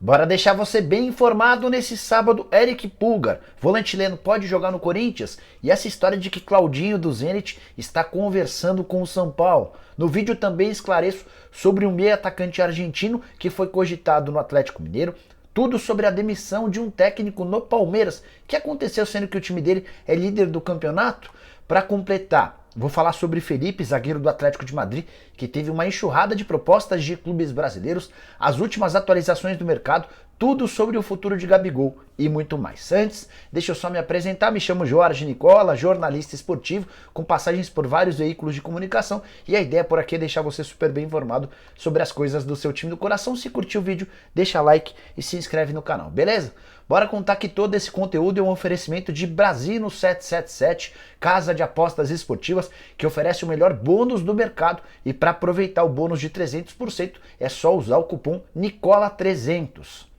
Bora deixar você bem informado nesse sábado. Eric Pulgar, volante chileno, pode jogar no Corinthians? E essa história de que Claudinho do Zenit está conversando com o São Paulo. No vídeo também esclareço sobre um meio atacante argentino que foi cogitado no Atlético Mineiro. Tudo sobre a demissão de um técnico no Palmeiras, que aconteceu sendo que o time dele é líder do campeonato. Para completar, vou falar sobre Felipe, zagueiro do Atlético de Madrid, que teve uma enxurrada de propostas de clubes brasileiros, as últimas atualizações do mercado, tudo sobre o futuro de Gabigol e muito mais. Antes, deixa eu só me apresentar, me chamo Jorge Nicola, jornalista esportivo, com passagens por vários veículos de comunicação, e a ideia por aqui é deixar você super bem informado sobre as coisas do seu time do coração. Se curtiu o vídeo, deixa like e se inscreve no canal, beleza? Bora contar que todo esse conteúdo é um oferecimento de Brasino 777, casa de apostas esportivas que oferece o melhor bônus do mercado, e para aproveitar o bônus de 300% é só usar o cupom NICOLA300.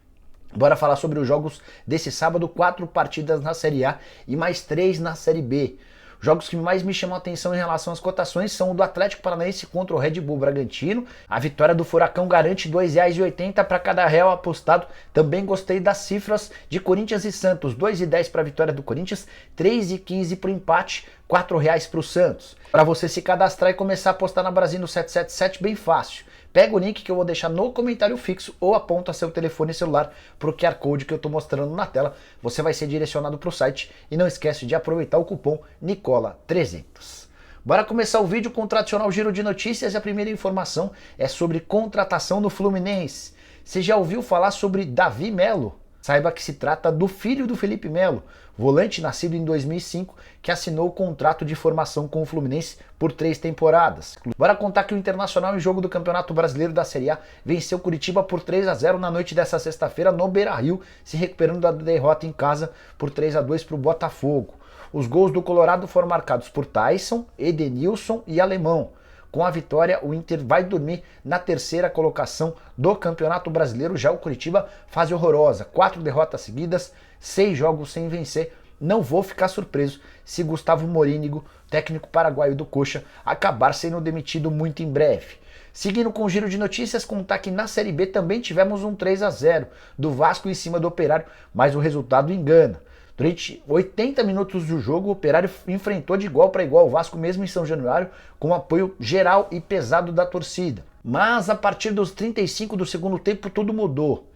Bora falar sobre os jogos desse sábado, 4 partidas na Série A e mais 3 na Série B. Jogos que mais me chamam a atenção em relação às cotações são o do Atlético Paranaense contra o Red Bull Bragantino. A vitória do Furacão garante R$ 2,80 para cada real apostado. Também gostei das cifras de Corinthians e Santos. R$ 2,10 para a vitória do Corinthians, R$ 3,15 para o empate, R$ 4,00 para o Santos. Para você se cadastrar e começar a apostar na Brasino 777, bem fácil. Pega o link que eu vou deixar no comentário fixo ou aponta seu telefone celular para o QR Code que eu estou mostrando na tela. Você vai ser direcionado para o site e não esquece de aproveitar o cupom NICOLA300. Bora começar o vídeo com o tradicional giro de notícias e a primeira informação é sobre contratação do Fluminense. Você já ouviu falar sobre Davi Melo? Saiba que se trata do filho do Felipe Melo, volante nascido em 2005, que assinou o contrato de formação com o Fluminense por 3 temporadas. Bora contar que o Internacional, em jogo do Campeonato Brasileiro da Série A, venceu Curitiba por 3-0 na noite dessa sexta-feira no Beira-Rio, se recuperando da derrota em casa por 3-2 para o Botafogo. Os gols do Colorado foram marcados por Tyson, Edenilson e Alemão. Com a vitória, o Inter vai dormir na terceira colocação do Campeonato Brasileiro. Já o Curitiba, fase horrorosa, 4 derrotas seguidas, 6 jogos sem vencer. Não vou ficar surpreso se Gustavo Morínigo, técnico paraguaio do Coxa, acabar sendo demitido muito em breve. Seguindo com o giro de notícias, contar que na Série B também tivemos um 3-0 do Vasco em cima do Operário, mas o resultado engana. Durante 80 minutos do jogo, o Operário enfrentou de igual para igual o Vasco, mesmo em São Januário, com apoio geral e pesado da torcida. Mas a partir dos 35 do segundo tempo tudo mudou.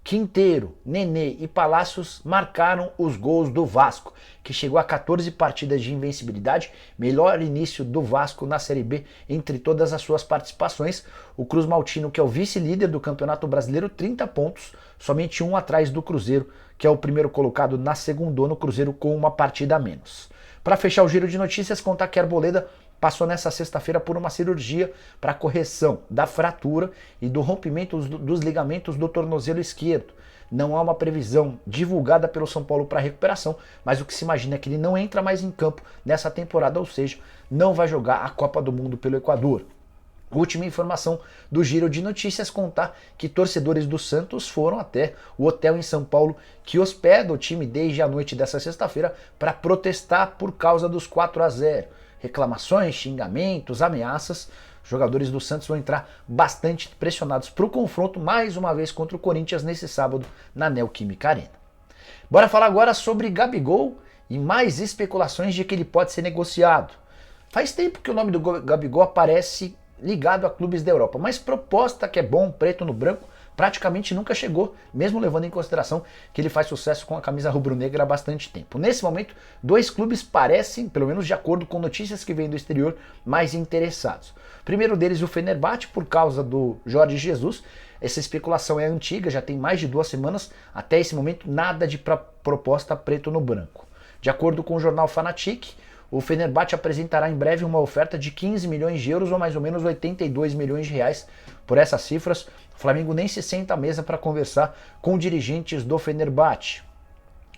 Quinteiro, Nenê e Palácios marcaram os gols do Vasco, que chegou a 14 partidas de invencibilidade, melhor início do Vasco na Série B entre todas as suas participações. O Cruz Maltino, que é o vice-líder do Campeonato Brasileiro, 30 pontos, somente um atrás do Cruzeiro, que é o primeiro colocado na segundona, o Cruzeiro com uma partida a menos. Para fechar o giro de notícias, contar que a Arboleda passou nessa sexta-feira por uma cirurgia para correção da fratura e do rompimento dos ligamentos do tornozelo esquerdo. Não há uma previsão divulgada pelo São Paulo para recuperação, mas o que se imagina é que ele não entra mais em campo nessa temporada, ou seja, não vai jogar a Copa do Mundo pelo Equador. Última informação do giro de notícias, contar que torcedores do Santos foram até o hotel em São Paulo que hospeda o time desde a noite dessa sexta-feira para protestar por causa dos 4-0. Reclamações, xingamentos, ameaças. Os jogadores do Santos vão entrar bastante pressionados para o confronto mais uma vez contra o Corinthians nesse sábado na Neoquímica Arena. Bora falar agora sobre Gabigol e mais especulações de que ele pode ser negociado. Faz tempo que o nome do Gabigol aparece ligado a clubes da Europa, mas proposta que é bom, preto no branco, praticamente nunca chegou, mesmo levando em consideração que ele faz sucesso com a camisa rubro-negra há bastante tempo. Nesse momento, 2 clubes parecem, pelo menos de acordo com notícias que vêm do exterior, mais interessados. O primeiro deles, o Fenerbahçe, por causa do Jorge Jesus. Essa especulação é antiga, já tem mais de 2 semanas, até esse momento nada de proposta preto no branco. De acordo com o jornal Fanatic, o Fenerbahçe apresentará em breve uma oferta de 15 milhões de euros ou mais ou menos 82 milhões de reais. Por essas cifras, o Flamengo nem se senta à mesa para conversar com dirigentes do Fenerbahçe.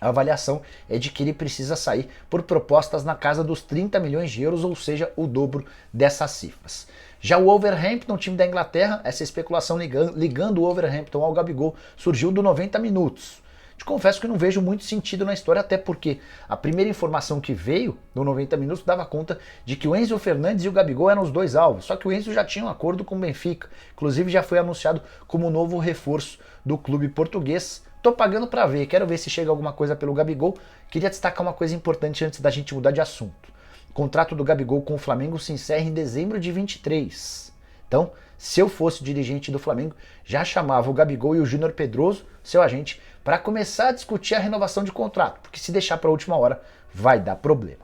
A avaliação é de que ele precisa sair por propostas na casa dos 30 milhões de euros, ou seja, o dobro dessas cifras. Já o Wolverhampton, time da Inglaterra, essa especulação ligando o Wolverhampton ao Gabigol surgiu do 90 minutos. Te confesso que não vejo muito sentido na história, até porque a primeira informação que veio no 90 minutos dava conta de que o Enzo Fernandes e o Gabigol eram os dois alvos, só que o Enzo já tinha um acordo com o Benfica, inclusive já foi anunciado como novo reforço do clube português. Tô pagando para ver, quero ver se chega alguma coisa pelo Gabigol. Queria destacar uma coisa importante antes da gente mudar de assunto. O contrato do Gabigol com o Flamengo se encerra em dezembro de 23. Então, se eu fosse dirigente do Flamengo, já chamava o Gabigol e o Júnior Pedroso, seu agente, para começar a discutir a renovação de contrato, porque se deixar para a última hora vai dar problema.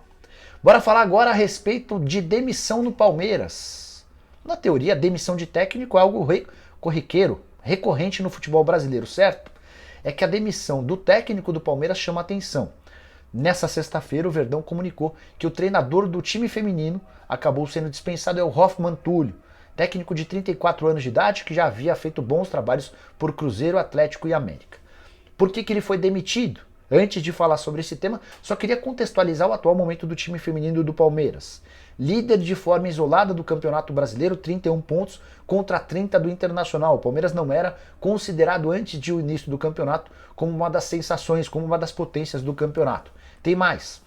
Bora falar agora a respeito de demissão no Palmeiras. Na teoria, a demissão de técnico é algo corriqueiro, recorrente no futebol brasileiro, certo? É que a demissão do técnico do Palmeiras chama atenção. Nessa sexta-feira, o Verdão comunicou que o treinador do time feminino acabou sendo dispensado, é o Hoffmann Túlio, técnico de 34 anos de idade que já havia feito bons trabalhos por Cruzeiro, Atlético e América. Por que ele foi demitido? Antes de falar sobre esse tema, só queria contextualizar o atual momento do time feminino do Palmeiras. Líder de forma isolada do Campeonato Brasileiro, 31 pontos contra 30 do Internacional. O Palmeiras não era considerado antes do início do campeonato como uma das sensações, como uma das potências do campeonato. Tem mais.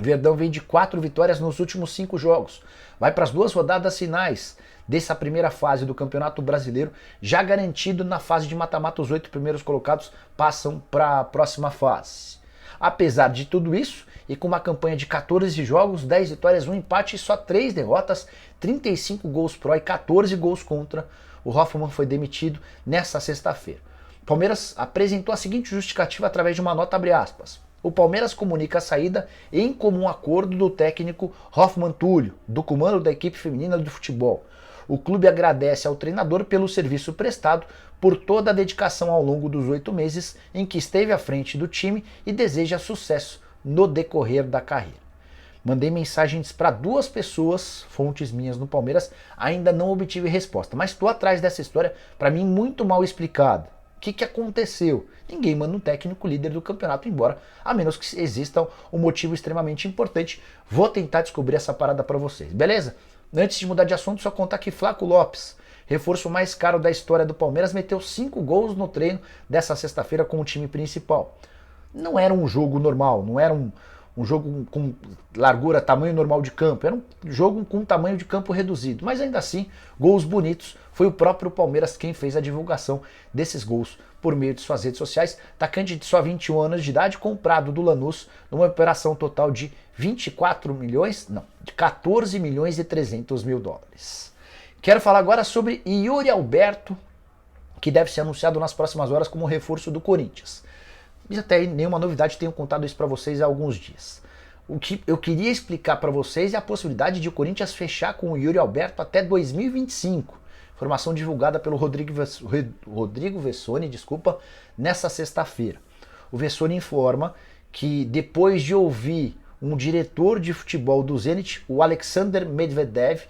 Verdão vem de 4 vitórias nos últimos 5 jogos. Vai para as 2 rodadas finais dessa primeira fase do Campeonato Brasileiro, já garantido na fase de mata-mata. Os 8 primeiros colocados passam para a próxima fase. Apesar de tudo isso, e com uma campanha de 14 jogos, 10 vitórias, 1 empate e só 3 derrotas, 35 gols pró e 14 gols contra, o Hoffmann foi demitido nesta sexta-feira. O Palmeiras apresentou a seguinte justificativa através de uma nota, abre aspas. O Palmeiras comunica a saída em comum acordo do técnico Hoffmann Túlio, do comando da equipe feminina do futebol. O clube agradece ao treinador pelo serviço prestado, por toda a dedicação ao longo dos 8 meses em que esteve à frente do time e deseja sucesso no decorrer da carreira. Mandei mensagens para 2 pessoas, fontes minhas no Palmeiras, ainda não obtive resposta, mas estou atrás dessa história, para mim muito mal explicada. O que aconteceu? Ninguém manda um técnico líder do campeonato embora, a menos que exista um motivo extremamente importante. Vou tentar descobrir essa parada para vocês, beleza? Antes de mudar de assunto, só contar que Flaco Lopes, reforço mais caro da história do Palmeiras, meteu 5 gols no treino dessa sexta-feira com o time principal. Não era um jogo normal, não era um jogo com largura, tamanho normal de campo, era um jogo com tamanho de campo reduzido, mas ainda assim, gols bonitos. Foi o próprio Palmeiras quem fez a divulgação desses gols por meio de suas redes sociais. Atacante de só 21 anos de idade, comprado do Lanús numa operação total de 14 milhões e 300 mil dólares. Quero falar agora sobre Yuri Alberto, que deve ser anunciado nas próximas horas como reforço do Corinthians. E até nenhuma novidade, tenho contado isso para vocês há alguns dias. O que eu queria explicar para vocês é a possibilidade de o Corinthians fechar com o Yuri Alberto até 2025. Informação divulgada pelo Rodrigo Vessone, nessa sexta-feira. O Vessone informa que depois de ouvir um diretor de futebol do Zenit, o Alexander Medvedev,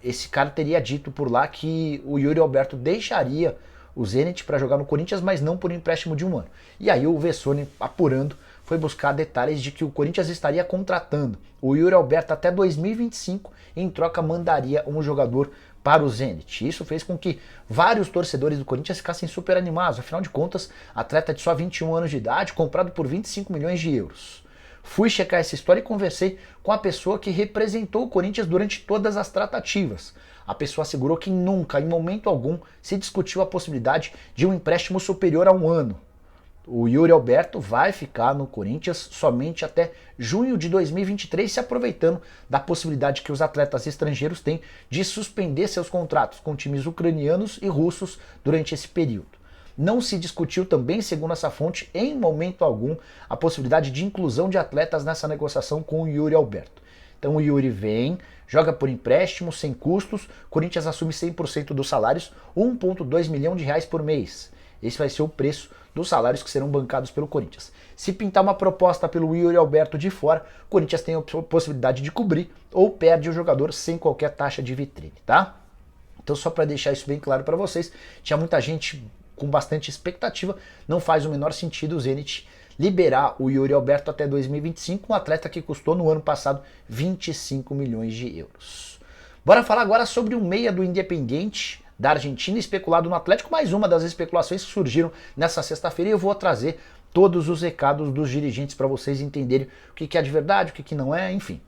esse cara teria dito por lá que o Yuri Alberto deixaria o Zenit para jogar no Corinthians, mas não por empréstimo de 1 ano. E aí o Vessone, apurando, foi buscar detalhes de que o Corinthians estaria contratando o Yuri Alberto até 2025, e em troca mandaria um jogador para o Zenit. Isso fez com que vários torcedores do Corinthians ficassem super animados. Afinal de contas, atleta de só 21 anos de idade, comprado por 25 milhões de euros. Fui checar essa história e conversei com a pessoa que representou o Corinthians durante todas as tratativas. A pessoa assegurou que nunca, em momento algum, se discutiu a possibilidade de um empréstimo superior a 1 ano. O Yuri Alberto vai ficar no Corinthians somente até junho de 2023, se aproveitando da possibilidade que os atletas estrangeiros têm de suspender seus contratos com times ucranianos e russos durante esse período. Não se discutiu também, segundo essa fonte, em momento algum, a possibilidade de inclusão de atletas nessa negociação com o Yuri Alberto. Então o Yuri vem, joga por empréstimo, sem custos, Corinthians assume 100% dos salários, 1,2 milhão de reais por mês. Esse vai ser o preço dos salários que serão bancados pelo Corinthians. Se pintar uma proposta pelo Yuri Alberto de fora, o Corinthians tem a possibilidade de cobrir ou perde o jogador sem qualquer taxa de vitrine, tá? Então só para deixar isso bem claro para vocês, tinha muita gente com bastante expectativa, não faz o menor sentido o Zenit liberar o Yuri Alberto até 2025, um atleta que custou no ano passado 25 milhões de euros. Bora falar agora sobre o meia do Independiente da Argentina, especulado no Atlético, mais uma das especulações que surgiram nessa sexta-feira, e eu vou trazer todos os recados dos dirigentes para vocês entenderem o que é de verdade, o que não é, enfim.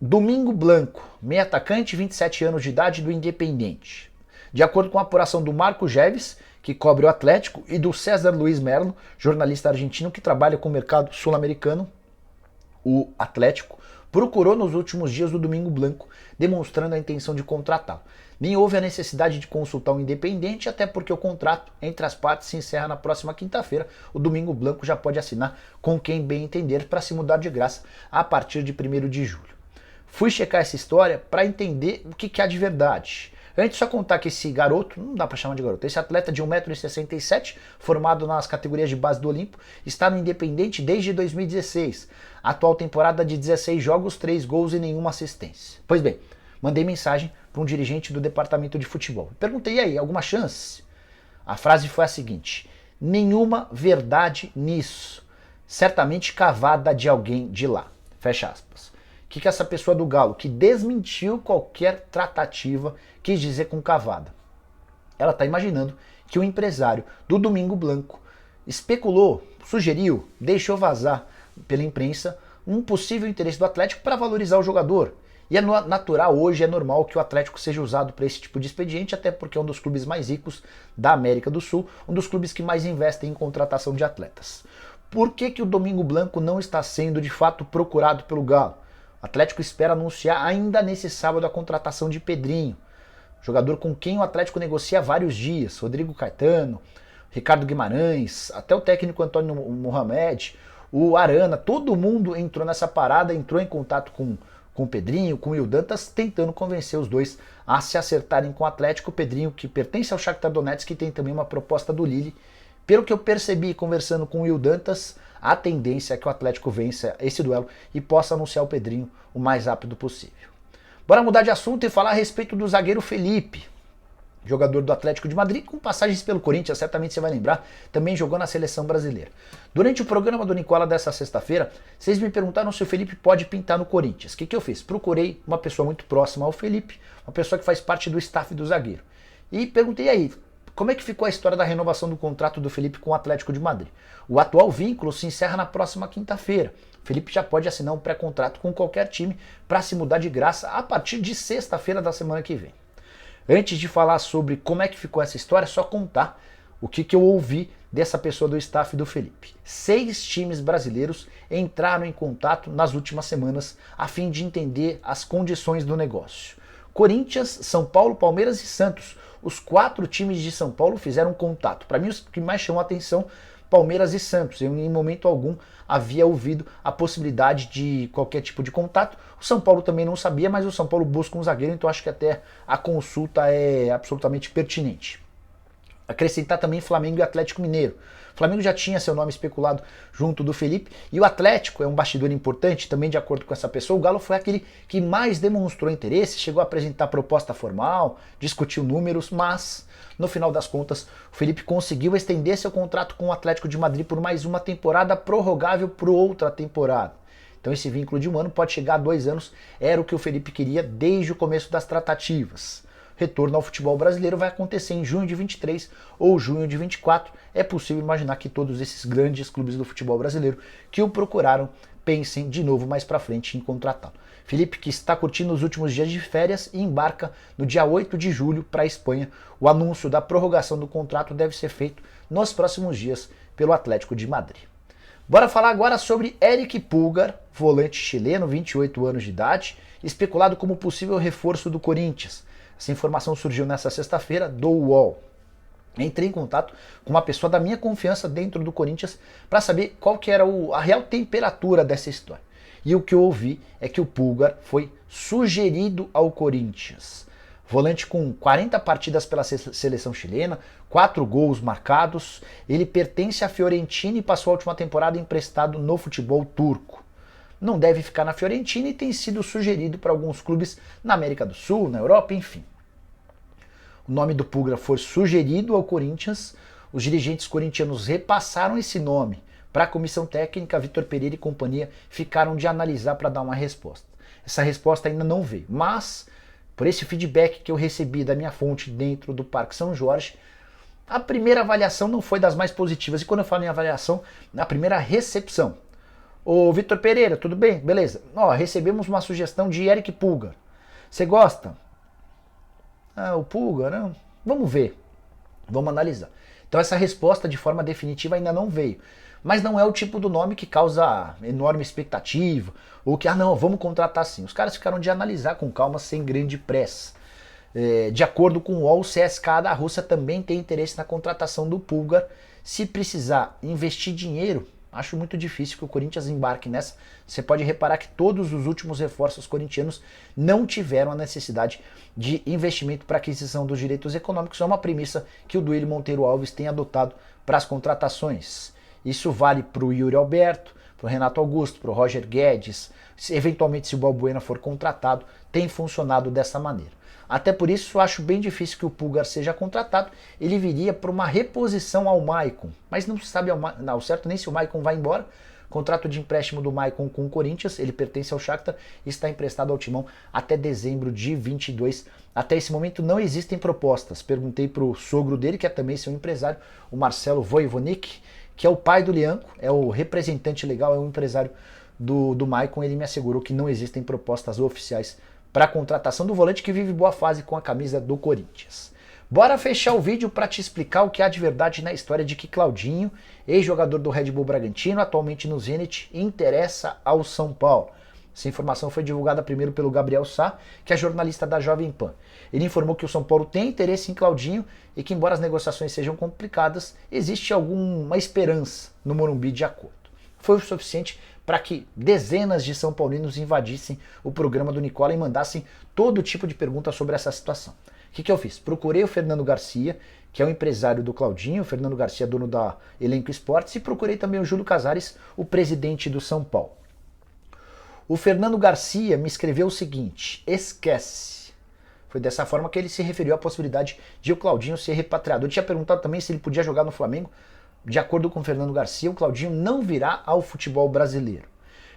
Domingo Blanco, meio atacante, 27 anos de idade, do Independiente. De acordo com a apuração do Marco Geves, que cobre o Atlético, e do César Luiz Merlo, jornalista argentino que trabalha com o mercado sul-americano, o Atlético procurou nos últimos dias do Domingo Blanco, demonstrando a intenção de contratá-lo. Nem houve a necessidade de consultar o Independiente, até porque o contrato entre as partes se encerra na próxima quinta-feira. O Domingo Blanco já pode assinar com quem bem entender para se mudar de graça a partir de 1º de julho. Fui checar essa história para entender o que há de verdade. Antes, só contar que esse garoto, não dá para chamar de garoto, esse atleta de 1,67 m, formado nas categorias de base do Olimpo, está no Independiente desde 2016. Atual temporada de 16 jogos, 3 gols e nenhuma assistência. Pois bem, mandei mensagem para um dirigente do departamento de futebol. Perguntei, e aí, alguma chance? A frase foi a seguinte: nenhuma verdade nisso. Certamente cavada de alguém de lá. Fecha aspas. O que essa pessoa do Galo, que desmentiu qualquer tratativa, quis dizer com cavada? Ela está imaginando que o empresário do Domingo Blanco especulou, sugeriu, deixou vazar pela imprensa um possível interesse do Atlético para valorizar o jogador. E é natural, hoje é normal que o Atlético seja usado para esse tipo de expediente, até porque é um dos clubes mais ricos da América do Sul, um dos clubes que mais investem em contratação de atletas. Por que o Domingo Blanco não está sendo de fato procurado pelo Galo? O Atlético espera anunciar ainda nesse sábado a contratação de Pedrinho, jogador com quem o Atlético negocia há vários dias. Rodrigo Caetano, Ricardo Guimarães, até o técnico Antônio Mohamed, o Arana, todo mundo entrou nessa parada, entrou em contato com o Pedrinho, com o Will Dantas, tentando convencer os dois a se acertarem com o Atlético. O Pedrinho, que pertence ao Shakhtar Donetsk, que tem também uma proposta do Lille. Pelo que eu percebi conversando com o Will Dantas, a tendência é que o Atlético vença esse duelo e possa anunciar o Pedrinho o mais rápido possível. Bora mudar de assunto e falar a respeito do zagueiro Felipe, jogador do Atlético de Madrid, com passagens pelo Corinthians, certamente você vai lembrar, também jogou na seleção brasileira. Durante o programa do Nicola dessa sexta-feira, vocês me perguntaram se o Felipe pode pintar no Corinthians. O que eu fiz? Procurei uma pessoa muito próxima ao Felipe, uma pessoa que faz parte do staff do zagueiro, e perguntei aí, como é que ficou a história da renovação do contrato do Felipe com o Atlético de Madrid? O atual vínculo se encerra na próxima quinta-feira. O Felipe já pode assinar um pré-contrato com qualquer time para se mudar de graça a partir de sexta-feira da semana que vem. Antes de falar sobre como é que ficou essa história, é só contar o que eu ouvi dessa pessoa do staff do Felipe. 6 times brasileiros entraram em contato nas últimas semanas a fim de entender as condições do negócio. Corinthians, São Paulo, Palmeiras e Santos. Os 4 times de São Paulo fizeram contato. Para mim, os que mais chamam a atenção, Palmeiras e Santos. Eu, em momento algum, havia ouvido a possibilidade de qualquer tipo de contato. O São Paulo também não sabia, mas o São Paulo busca um zagueiro, então acho que até a consulta é absolutamente pertinente. Acrescentar também Flamengo e Atlético Mineiro. O Flamengo já tinha seu nome especulado junto do Felipe, e o Atlético é um bastidor importante, também de acordo com essa pessoa. O Galo foi aquele que mais demonstrou interesse, chegou a apresentar proposta formal, discutiu números, mas no final das contas o Felipe conseguiu estender seu contrato com o Atlético de Madrid por mais uma temporada, prorrogável por outra temporada. Então esse vínculo de 1 ano pode chegar a 2 anos, era o que o Felipe queria desde o começo das tratativas. Retorno ao futebol brasileiro vai acontecer em junho de 23 ou junho de 24. É possível imaginar que todos esses grandes clubes do futebol brasileiro que o procuraram pensem de novo mais para frente em contratá-lo. Felipe, que está curtindo os últimos dias de férias e embarca no dia 8 de julho para a Espanha. O anúncio da prorrogação do contrato deve ser feito nos próximos dias pelo Atlético de Madrid. Bora falar agora sobre Eric Pulgar, volante chileno, 28 anos de idade, especulado como possível reforço do Corinthians. Essa informação surgiu nessa sexta-feira do UOL. Entrei em contato com uma pessoa da minha confiança dentro do Corinthians para saber qual que era a real temperatura dessa história. E o que eu ouvi é que o Pulgar foi sugerido ao Corinthians. Volante com 40 partidas pela seleção chilena, 4 gols marcados, ele pertence à Fiorentina e passou a última temporada emprestado no futebol turco. Não deve ficar na Fiorentina e tem sido sugerido para alguns clubes na América do Sul, na Europa, enfim. O nome do Pulgar foi sugerido ao Corinthians, os dirigentes corintianos repassaram esse nome para a comissão técnica, Vitor Pereira e companhia ficaram de analisar para dar uma resposta. Essa resposta ainda não veio, mas por esse feedback que eu recebi da minha fonte dentro do Parque São Jorge, A primeira avaliação não foi das mais positivas, e quando eu falo em avaliação, na primeira recepção. Ô Vitor Pereira, tudo bem? Beleza. Ó, recebemos uma sugestão de Eric Pulgar. Você gosta? Ah, o Pulgar, não. Vamos ver. Vamos analisar. Então essa resposta de forma definitiva ainda não veio. Mas não é o tipo do nome que causa enorme expectativa, ou que, não, vamos contratar sim. Os caras ficaram de analisar com calma, sem grande pressa. De acordo com o UOL, o CSKA da Rússia também tem interesse na contratação do Pulgar. Se precisar investir dinheiro, acho muito difícil que o Corinthians embarque nessa. Você pode reparar que todos os últimos reforços corintianos não tiveram a necessidade de investimento para aquisição dos direitos econômicos. É uma premissa que o Duílio Monteiro Alves tem adotado para as contratações. Isso vale para o Yuri Alberto, para o Renato Augusto, para o Roger Guedes. Eventualmente, se o Balbuena for contratado, tem funcionado dessa maneira. Até por isso, acho bem difícil que o Pulgar seja contratado. Ele viria para uma reposição ao Maicon, mas não se sabe ao certo nem se o Maicon vai embora. Contrato de empréstimo do Maicon com o Corinthians, ele pertence ao Shakhtar e está emprestado ao Timão até dezembro de 22. Até esse momento não existem propostas. Perguntei para o sogro dele, que é também seu empresário, o Marcelo Voivonik, que é o pai do Lianco, é o representante legal, é o empresário do Maicon. Ele me assegurou que não existem propostas oficiais para a contratação do volante, que vive boa fase com a camisa do Corinthians. Bora fechar o vídeo para te explicar o que há de verdade na história de que Claudinho, ex-jogador do Red Bull Bragantino, atualmente no Zenit, interessa ao São Paulo. Essa informação foi divulgada primeiro pelo Gabriel Sá, que é jornalista da Jovem Pan. Ele informou que o São Paulo tem interesse em Claudinho e que, embora as negociações sejam complicadas, existe alguma esperança no Morumbi de acordo. Foi o suficiente para que dezenas de São Paulinos invadissem o programa do Nicola e mandassem todo tipo de pergunta sobre essa situação. O que eu fiz? Procurei o Fernando Garcia, que é o empresário do Claudinho, o Fernando Garcia, dono da Elenco Esportes, e procurei também o Júlio Casares, o presidente do São Paulo. O Fernando Garcia me escreveu o seguinte: esquece. Foi dessa forma que ele se referiu à possibilidade de o Claudinho ser repatriado. Eu tinha perguntado também se ele podia jogar no Flamengo. De acordo com o Fernando Garcia, o Claudinho não virá ao futebol brasileiro.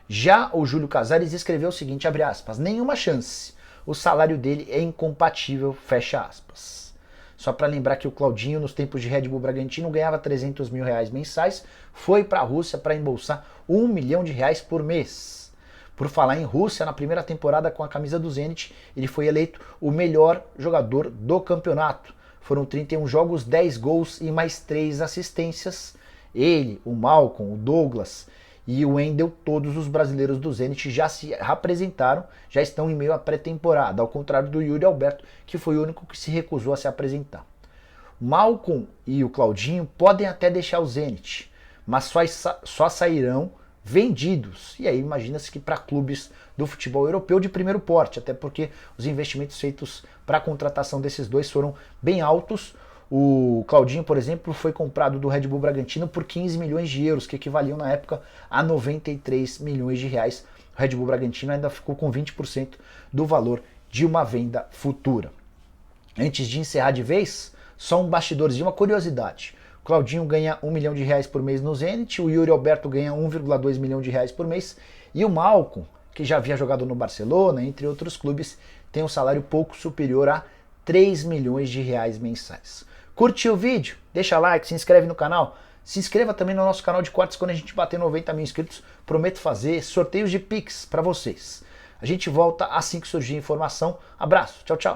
Já o Júlio Casares escreveu o seguinte, abre aspas, nenhuma chance. O salário dele é incompatível, fecha aspas. Só para lembrar que o Claudinho, nos tempos de Red Bull Bragantino, ganhava 300 mil reais mensais, foi para a Rússia para embolsar 1 milhão de reais por mês. Por falar em Rússia, na primeira temporada com a camisa do Zenit, ele foi eleito o melhor jogador do campeonato. Foram 31 jogos, 10 gols e mais 3 assistências. Ele, o Malcom, o Douglas e o Wendel, todos os brasileiros do Zenit já se apresentaram, já estão em meio à pré-temporada, ao contrário do Yuri Alberto, que foi o único que se recusou a se apresentar. O Malcom e o Claudinho podem até deixar o Zenit, mas só sairão vendidos. E aí imagina-se que para clubes do futebol europeu de primeiro porte, até porque os investimentos feitos para a contratação desses dois foram bem altos. O Claudinho, por exemplo, foi comprado do Red Bull Bragantino por 15 milhões de euros, que equivaliam na época a 93 milhões de reais. O Red Bull Bragantino ainda ficou com 20% do valor de uma venda futura. Antes de encerrar de vez, só um bastidorzinho, uma curiosidade. O Claudinho ganha 1 milhão de reais por mês no Zenit, o Yuri Alberto ganha 1,2 milhão de reais por mês, e o Malcom, que já havia jogado no Barcelona, entre outros clubes, tem um salário pouco superior a 3 milhões de reais mensais. Curtiu o vídeo? Deixa like, se inscreve no canal. Se inscreva também no nosso canal de cortes quando a gente bater 90 mil inscritos. Prometo fazer sorteios de Pix para vocês. A gente volta assim que surgir informação. Abraço, tchau, tchau.